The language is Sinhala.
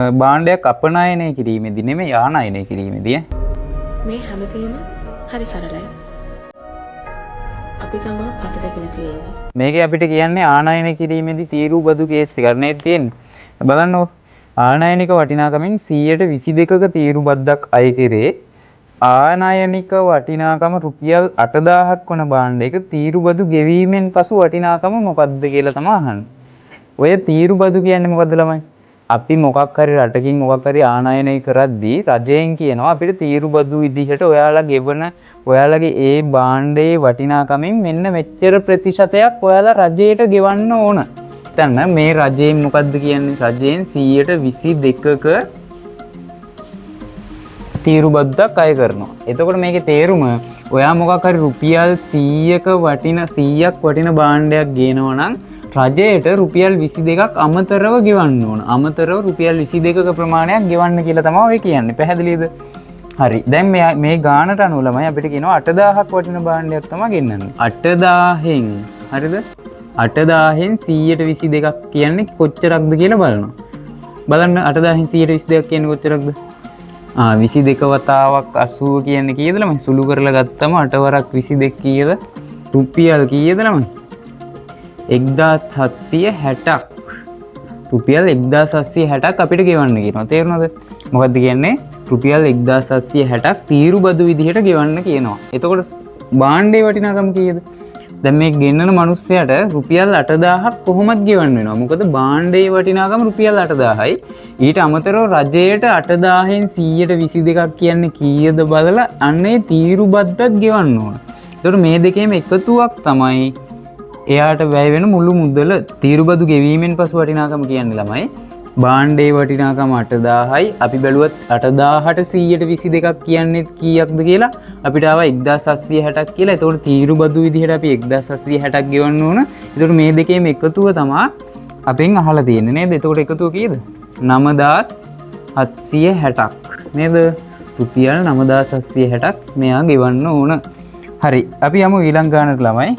භාණ්ඩයක් අපනයනය කිරීමේදී නෙමෙයි ආනයනය කිරීමේදී මේ හැමතේම හරි සරලයි. අපි තමයි අට දෙකල තියෙන්නේ. මේකේ අපිට කියන්නේ ආනයනය කිරීමේදී තීරු බදු කේස් එකක් නේ තියෙන්නේ. බලන්න ආනයනික වටිනාකමින් 122ක තීරු බද්දක් අය කෙරේ ආනයනික වටිනාකම රුපියල් 8000ක් වන භාණ්ඩයක තීරු බදු ගෙවීමෙන් පසු වටිනාකම මොකක්ද කියලා තමයි අහන්නේ. ඔය තීරු බදු කියන්නේ මොකද්ද ළමයි? අපි මොකක් හරි රටකින් මොකක් හරි ආනයනය කරද්දී රජයෙන් කියනවා අපිට තීරු බදු විදිහට ඔයාලා ගෙවන ඔයාලගේ ඒ භාණ්ඩයේ වටිනාකමින් මෙන්න මෙච්චර ප්‍රතිශතයක් ඔයාලා රජයට ගෙවන්න ඕන. දැන් මේ රජයෙන් මොකද්ද කියන්නේ? රජයෙන් 122ක තීරු බද්දක් අය කරනවා. එතකොට මේකේ තේරුම ඔයා මොකක් හරි රුපියල් 100ක වටින 100ක් වටින භාණ්ඩයක් ගේනවා නම් රජයට රුපියල් 22ක් අමතරව ගෙවන්න ඕන. අමතරව රුපියල් 22ක ප්‍රමාණයක් ගෙවන්න කියලා තමයි ඔය කියන්නේ. පැහැදිලිද? හරි. දැන් මේ ගානට අනුව ළමයි අපිට කියනවා 8000ක් වටින භාණ්ඩයක් තමයි ගෙන්නන්නේ. 8000න් හරිද? 8000න් 122ක් කියන්නේ කොච්චරක්ද කියලා බලනවා. බලන්න 8000න් 122ක් කියන්නේ කොච්චරක්ද? 22 වතාවක් 80 කියන්නේ කීයද ළමයි? සුළු කරලා ගත්තම 8 වරක් 22 කීයද? රුපියල් කීයද ළමයි? 1760ක්. රුපියල් 1760ක් අපිට ගෙවන්න කියනවා. තේරුණාද? මොකද්ද කියන්නේ? රුපියල් 1760ක් තීරු බදු විදිහට ගෙවන්න කියනවා. එතකොට භාණ්ඩේ වටිනාකම කීයද? දැන් මේ ගෙන්නන මිනිස්සයාට රුපියල් 8000ක් කොහොමද ගෙවන්න වෙනවා? මොකද භාණ්ඩේ වටිනාකම රුපියල් 8000යි. ඊට අමතරව රජයට 8000න් 122ක් කියන්නේ කීයද බලලා අන්නේ තීරු බද්දක් ගෙවන්න ඕන. එතකොට මේ දෙකේම එකතුවක් තමයි එයාට වැය වෙන මුළු මුදල. තීරු බදු ගෙවීමෙන් පසු වටිනාකම කියන්නේ ළමයි භාණ්ඩේ වටිනාකම 8000යි. අපි බැලුවත් 8000ට 122ක් කියන්නේ කීයක්ද කියලා අපිට ආවා 1760ක් කියලා. එතකොට තීරු බදු විදිහට අපි 1760ක් ගෙවන්න ඕන. එතකොට මේ දෙකේම එකතුව තමයි අපෙන් අහලා තියෙන්නේ නේද? එතකොට එකතුව කීයද? 9760ක් නේද? රුපියල් 9760ක් මෙයා ගෙවන්න ඕන. හරි. අපි යමු ඊළඟ ගානට ළමයි.